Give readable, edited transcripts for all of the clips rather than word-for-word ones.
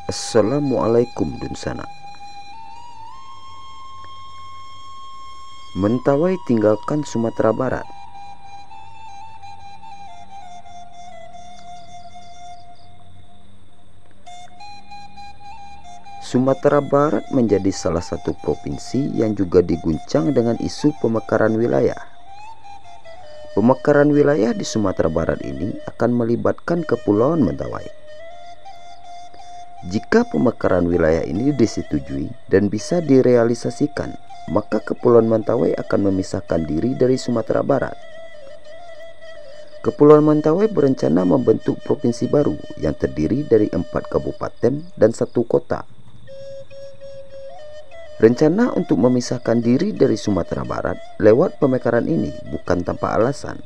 Assalamualaikum Dunsana. Mentawai tinggalkan Sumatera Barat. Sumatera Barat menjadi salah satu provinsi yang juga diguncang dengan isu pemekaran wilayah. Pemekaran wilayah di Sumatera Barat ini akan melibatkan Kepulauan Mentawai. Jika pemekaran wilayah ini disetujui dan bisa direalisasikan, maka Kepulauan Mentawai akan memisahkan diri dari Sumatera Barat. Kepulauan Mentawai berencana membentuk provinsi baru yang terdiri dari 4 kabupaten dan 1 kota. Rencana untuk memisahkan diri dari Sumatera Barat lewat pemekaran ini bukan tanpa alasan.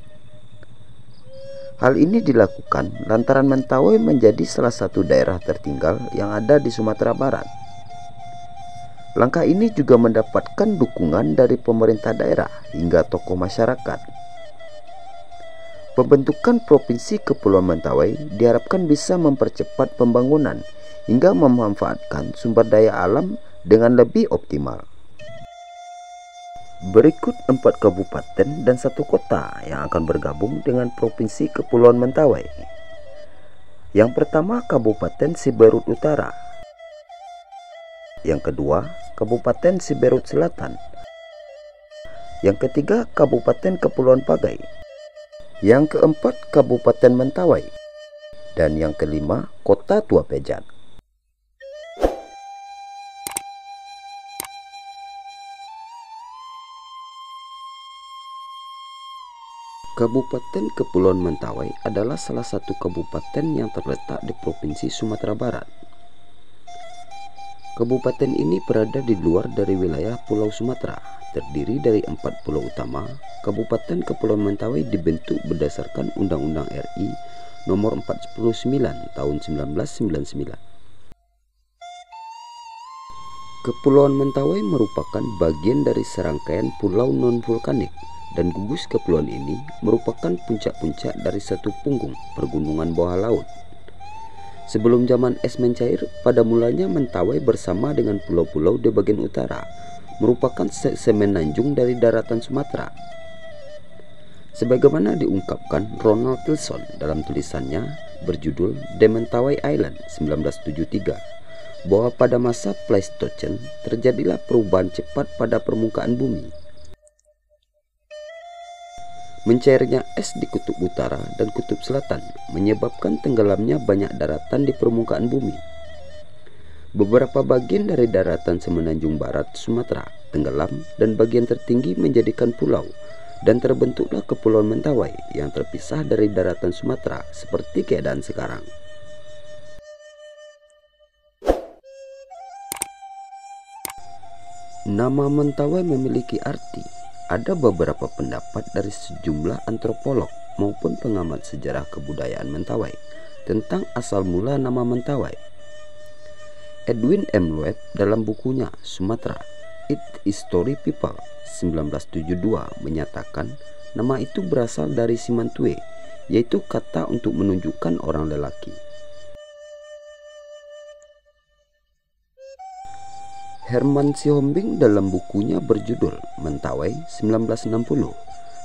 Hal ini dilakukan lantaran Mentawai menjadi salah satu daerah tertinggal yang ada di Sumatera Barat. Langkah ini juga mendapatkan dukungan dari pemerintah daerah hingga tokoh masyarakat. Pembentukan Provinsi Kepulauan Mentawai diharapkan bisa mempercepat pembangunan hingga memanfaatkan sumber daya alam dengan lebih optimal. Berikut 4 kabupaten dan 1 kota yang akan bergabung dengan Provinsi Kepulauan Mentawai. Yang pertama, Kabupaten Siberut Utara. Yang kedua, Kabupaten Siberut Selatan. Yang ketiga, Kabupaten Kepulauan Pagai. Yang keempat, Kabupaten Mentawai. Dan yang kelima, Kota Tua Pejat. Kabupaten Kepulauan Mentawai adalah salah satu kabupaten yang terletak di Provinsi Sumatera Barat. Kabupaten ini berada di luar dari wilayah Pulau Sumatera, terdiri dari 4 pulau utama. Kabupaten Kepulauan Mentawai dibentuk berdasarkan Undang-Undang RI Nomor 49 Tahun 1999. Kepulauan Mentawai merupakan bagian dari serangkaian pulau non-vulkanik, dan gugus kepulauan ini merupakan puncak-puncak dari satu punggung pergunungan bawah laut. Sebelum zaman es mencair, pada mulanya Mentawai bersama dengan pulau-pulau di bagian utara merupakan semenanjung dari daratan Sumatera. Sebagaimana diungkapkan Ronald Tilson dalam tulisannya berjudul The Mentawai Island 1973, bahwa pada masa Pleistocene terjadilah perubahan cepat pada permukaan bumi. Mencairnya es di kutub utara dan kutub selatan menyebabkan tenggelamnya banyak daratan di permukaan bumi. Beberapa bagian dari daratan semenanjung barat Sumatera tenggelam dan bagian tertinggi menjadikan pulau, dan terbentuklah Kepulauan Mentawai yang terpisah dari daratan Sumatera seperti keadaan sekarang. Nama Mentawai memiliki arti. Ada beberapa pendapat dari sejumlah antropolog maupun pengamat sejarah kebudayaan Mentawai tentang asal mula nama Mentawai. Edwin M. Loeb dalam bukunya Sumatera, Its History People 1972 menyatakan nama itu berasal dari Simantue, yaitu kata untuk menunjukkan orang lelaki. Herman Sihombing dalam bukunya berjudul Mentawai 1960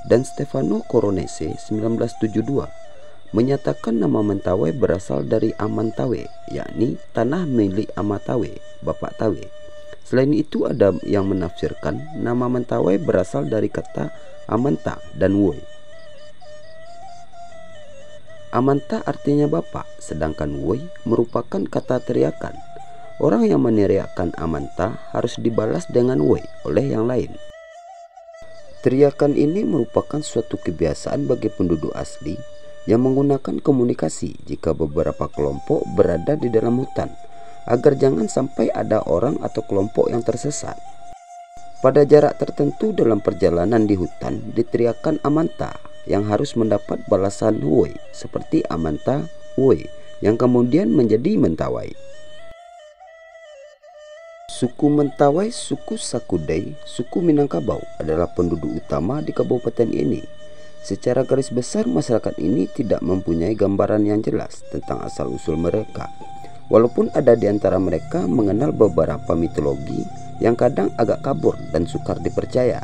dan Stefano Coronese 1972 menyatakan nama Mentawai berasal dari Amantawe, yakni tanah milik Amatawe, Bapak Tawe. Selain itu ada yang menafsirkan nama Mentawai berasal dari kata Amanta dan Woi. Amanta artinya bapak, sedangkan Woi merupakan kata teriakan. Orang yang meneriakkan Amanta harus dibalas dengan woi oleh yang lain. Teriakan ini merupakan suatu kebiasaan bagi penduduk asli yang menggunakan komunikasi jika beberapa kelompok berada di dalam hutan, agar jangan sampai ada orang atau kelompok yang tersesat. Pada jarak tertentu dalam perjalanan di hutan diteriakkan Amanta yang harus mendapat balasan woi seperti Amanta woi yang kemudian menjadi Mentawai. Suku Mentawai, suku Sakudai, suku Minangkabau adalah penduduk utama di kabupaten ini. Secara garis besar masyarakat ini tidak mempunyai gambaran yang jelas tentang asal-usul mereka. walaupun ada di antara mereka mengenal beberapa mitologi yang kadang agak kabur dan sukar dipercaya.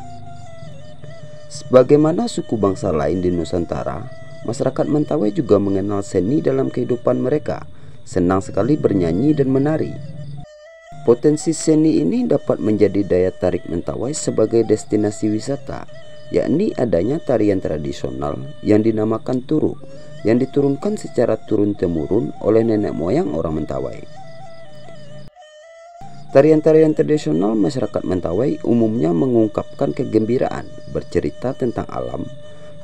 Sebagaimana suku bangsa lain di Nusantara, masyarakat Mentawai juga mengenal seni dalam kehidupan mereka, senang sekali bernyanyi dan menari. Potensi seni ini dapat menjadi daya tarik Mentawai sebagai destinasi wisata, yakni adanya tarian tradisional yang dinamakan turu, yang diturunkan secara turun-temurun oleh nenek moyang orang Mentawai. Tarian-tarian tradisional masyarakat Mentawai umumnya mengungkapkan kegembiraan, bercerita tentang alam,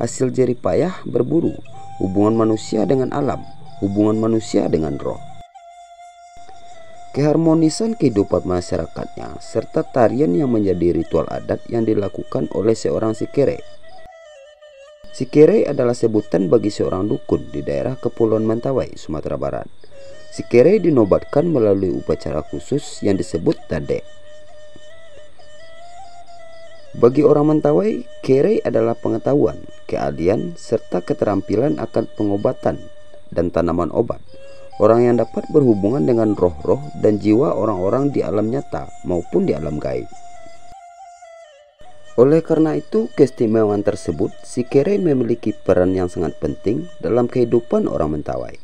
hasil jerih payah berburu, hubungan manusia dengan alam, hubungan manusia dengan roh. Keharmonisan kehidupan masyarakatnya, serta tarian yang menjadi ritual adat yang dilakukan oleh seorang sikere. Sikere adalah sebutan bagi seorang dukun di daerah Kepulauan Mentawai, Sumatera Barat. Sikere dinobatkan melalui upacara khusus yang disebut tade. Bagi orang Mentawai, kere adalah pengetahuan, keahlian, serta keterampilan akan pengobatan dan tanaman obat. Orang yang dapat berhubungan dengan roh-roh dan jiwa orang-orang di alam nyata maupun di alam gaib. Oleh karena itu, keistimewaan tersebut, sikere memiliki peran yang sangat penting dalam kehidupan orang Mentawai.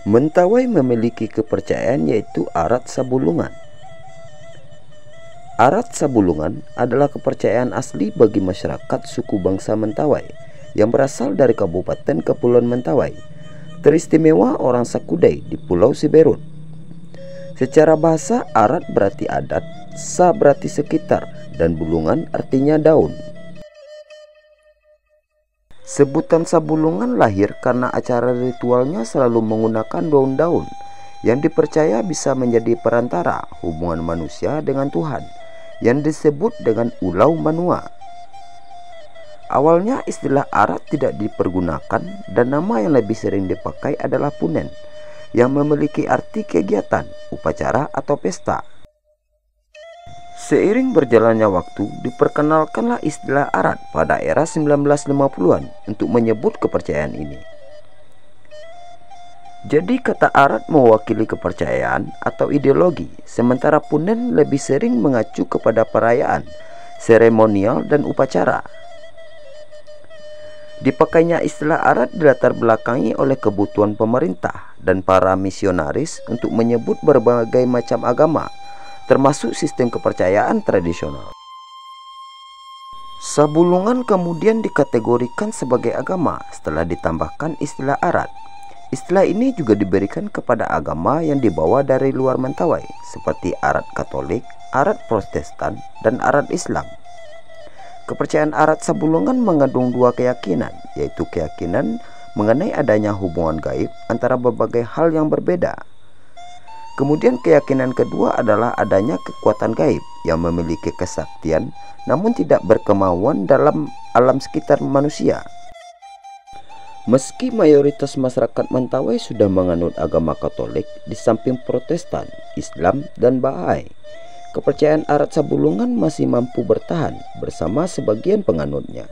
Mentawai memiliki kepercayaan yaitu Arat Sabulungan. Arat Sabulungan adalah kepercayaan asli bagi masyarakat suku bangsa Mentawai yang berasal dari Kabupaten Kepulauan Mentawai, teristimewa orang Sakudai di Pulau Siberut. Secara bahasa, Arat berarti adat, Sa berarti sekitar, dan Bulungan artinya daun. Sebutan Sabulungan lahir karena acara ritualnya selalu menggunakan daun-daun yang dipercaya bisa menjadi perantara hubungan manusia dengan Tuhan, yang disebut dengan Ulau Manua. Awalnya istilah Arat tidak dipergunakan dan nama yang lebih sering dipakai adalah Punen, yang memiliki arti kegiatan, upacara atau pesta. Seiring berjalannya waktu, diperkenalkanlah istilah Arat pada era 1950-an untuk menyebut kepercayaan ini. Jadi kata Arat mewakili kepercayaan atau ideologi, sementara Punen lebih sering mengacu kepada perayaan, seremonial, dan upacara. Dipakainya istilah Arat dilatar belakangi oleh kebutuhan pemerintah dan para misionaris untuk menyebut berbagai macam agama, termasuk sistem kepercayaan tradisional. Sabulungan kemudian dikategorikan sebagai agama setelah ditambahkan istilah Arat. Istilah ini juga diberikan kepada agama yang dibawa dari luar Mentawai, seperti Arat Katolik, Arat Protestan, dan Arat Islam. Kepercayaan Arat Sabulungan mengandung dua keyakinan, yaitu keyakinan mengenai adanya hubungan gaib antara berbagai hal yang berbeda. Kemudian keyakinan kedua adalah adanya kekuatan gaib yang memiliki kesaktian namun tidak berkemauan dalam alam sekitar manusia. Meski mayoritas masyarakat Mentawai sudah menganut agama Katolik di samping Protestan, Islam, dan Bahai, kepercayaan Arat Sabulungan masih mampu bertahan bersama sebagian penganutnya.